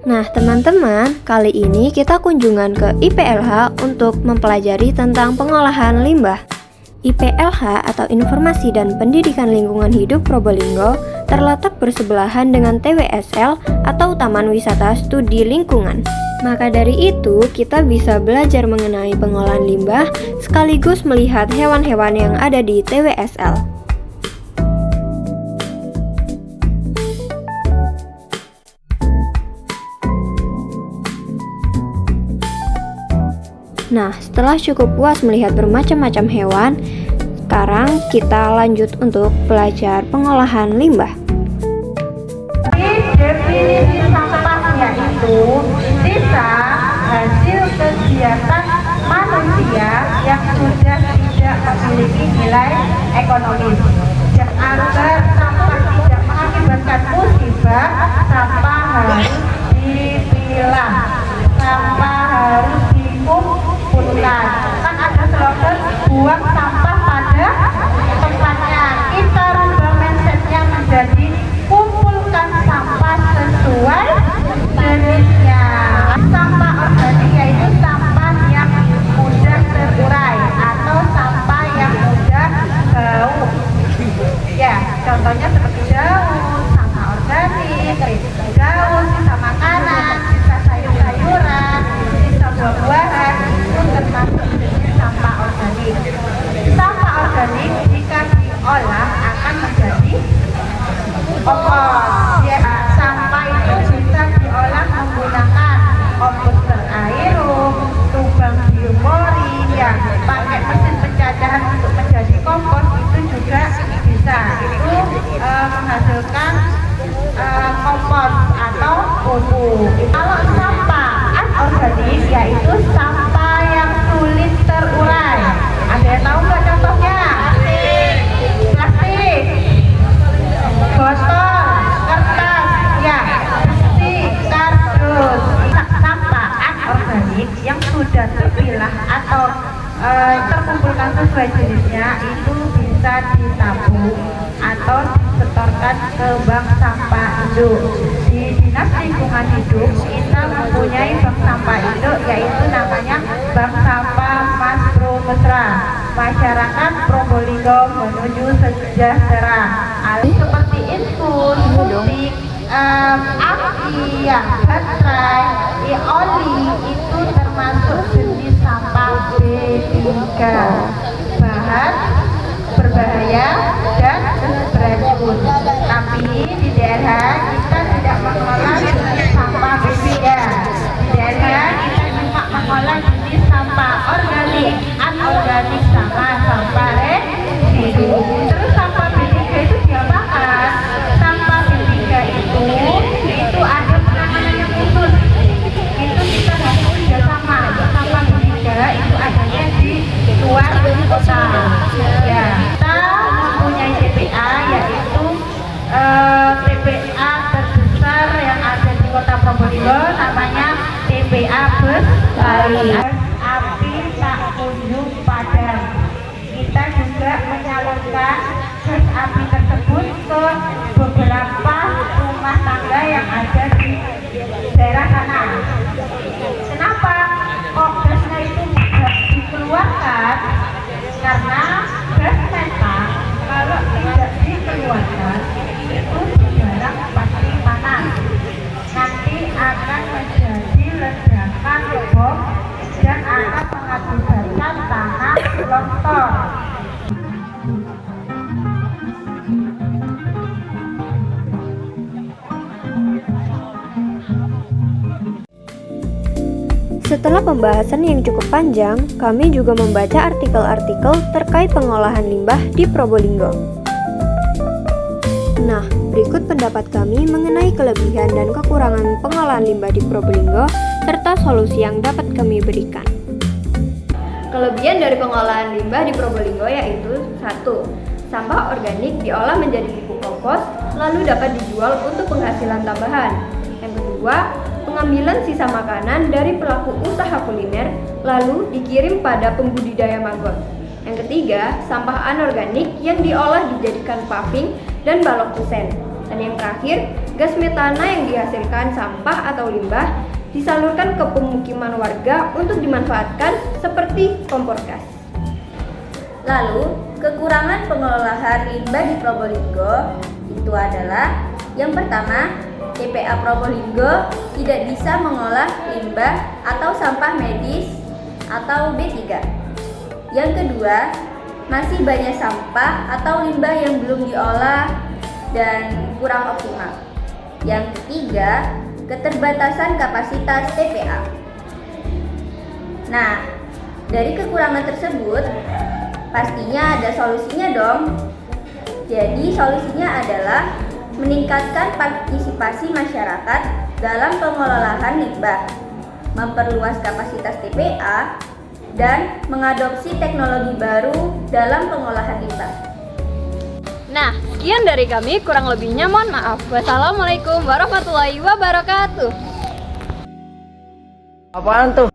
Nah, teman-teman, kali ini kita kunjungan ke IPLH untuk mempelajari tentang pengolahan limbah. IPLH atau Informasi dan Pendidikan Lingkungan Hidup Probolinggo terletak bersebelahan dengan TWSL atau Taman Wisata Studi Lingkungan. Maka dari itu, kita bisa belajar mengenai pengolahan limbah sekaligus melihat hewan-hewan yang ada di TWSL. Nah, setelah cukup puas melihat bermacam-macam hewan, sekarang kita lanjut untuk belajar pengolahan limbah. Definisi sampah yaitu sisa hasil kegiatan manusia yang sudah tidak memiliki nilai ekonomis. Dan agar sampah tidak mengakibatkan musibah, sampah harus dipilah, sampah harus dikumpulkan. Kan ada slogan buang sampah pada tempatnya. Kita rubah mindsetnya menjadi kumpulkan sampah sesuai jenisnya. Sampah organik yaitu sampah yang mudah terurai atau sampah yang mudah bau. Ya, contohnya seperti daun, sampah organik, daun, sisa makanan, sisa sayur-sayuran, sisa buah-buahan, itu termasuk jenis sampah organik. Sampah organik jika diolah akan menjadi kompos. Ya, sampah itu bisa diolah menggunakan komposter aerob, lubang biopori, yang pakai mesin pencacahan untuk menjadi kompos itu juga bisa. Itu menghasilkan kompos atau pupuk. Kalau sampah anorganik yaitu sampah yang sulit terurai. Ada yang tahu nggak contohnya? Plastik, botol, kertas, ya, besi, kardus. Sampah anorganik yang sudah terpilah atau terkumpulkan sesuai jenisnya itu bisa ditabung atau disetorkan ke bank sampah induk. Di Dinas Lingkungan Hidup kita mempunyai bank sampah induk yaitu namanya Bank Sampah Mas Pro Mesra. Masyarakat Probolinggo menuju sejahtera. Seperti infus, musik, aki, baterai, oli itu termasuk jenis sampah B3, bahan berbahaya dan beracun. Tapi di daerah kita tidak mengolah jenis sampah B3. Di daerah kita cuma mengolah jenis sampah organik, anorganik sama sampah residu. Terus sampah B3 itu diapakan? Sampah B3 itu ada penanganan yang khusus. Itu kita harus kerjasama. Sampah B3 itu adanya di luar kota. Ya, kita mempunyai TPA yaitu TPA terbesar yang ada di Kota Probolinggo namanya TPA Bestari. Api tak kunjung padam. Kita juga menyalurkan gas api tersebut ke beberapa rumah tangga yang ada di daerah sana. Kenapa kok gasnya itu tidak dikeluarkan? Karena gas metan kalau tidak dikeluarkan itu barang pasti panas. Nanti akan menjadi ledakan bom dan akan mengakibatkan tanah longsor. Setelah pembahasan yang cukup panjang, kami juga membaca artikel-artikel terkait pengolahan limbah di Probolinggo. Nah, berikut pendapat kami mengenai kelebihan dan kekurangan pengolahan limbah di Probolinggo serta solusi yang dapat kami berikan. Kelebihan dari pengolahan limbah di Probolinggo yaitu 1. Sampah organik diolah menjadi pupuk kompos lalu dapat dijual untuk penghasilan tambahan. Yang kedua, pengambilan sisa makanan dari pelaku usaha kuliner lalu dikirim pada pembudidaya maggot. Yang ketiga, sampah anorganik yang diolah dijadikan paving dan balok kusen. Dan yang terakhir, gas metana yang dihasilkan sampah atau limbah disalurkan ke pemukiman warga untuk dimanfaatkan seperti kompor gas. Lalu, kekurangan pengelolaan limbah di Probolinggo itu adalah yang pertama, TPA Probolinggo tidak bisa mengolah limbah atau sampah medis atau B3. Yang kedua, masih banyak sampah atau limbah yang belum diolah dan kurang optimal. Yang ketiga, keterbatasan kapasitas TPA. Nah, dari kekurangan tersebut, pastinya ada solusinya dong. Jadi solusinya adalah meningkatkan partisipasi masyarakat dalam pengelolaan limbah, memperluas kapasitas TPA, dan mengadopsi teknologi baru dalam pengolahan limbah. Nah, sekian dari kami, kurang lebihnya mohon maaf. Wassalamualaikum warahmatullahi wabarakatuh. Apaan tuh?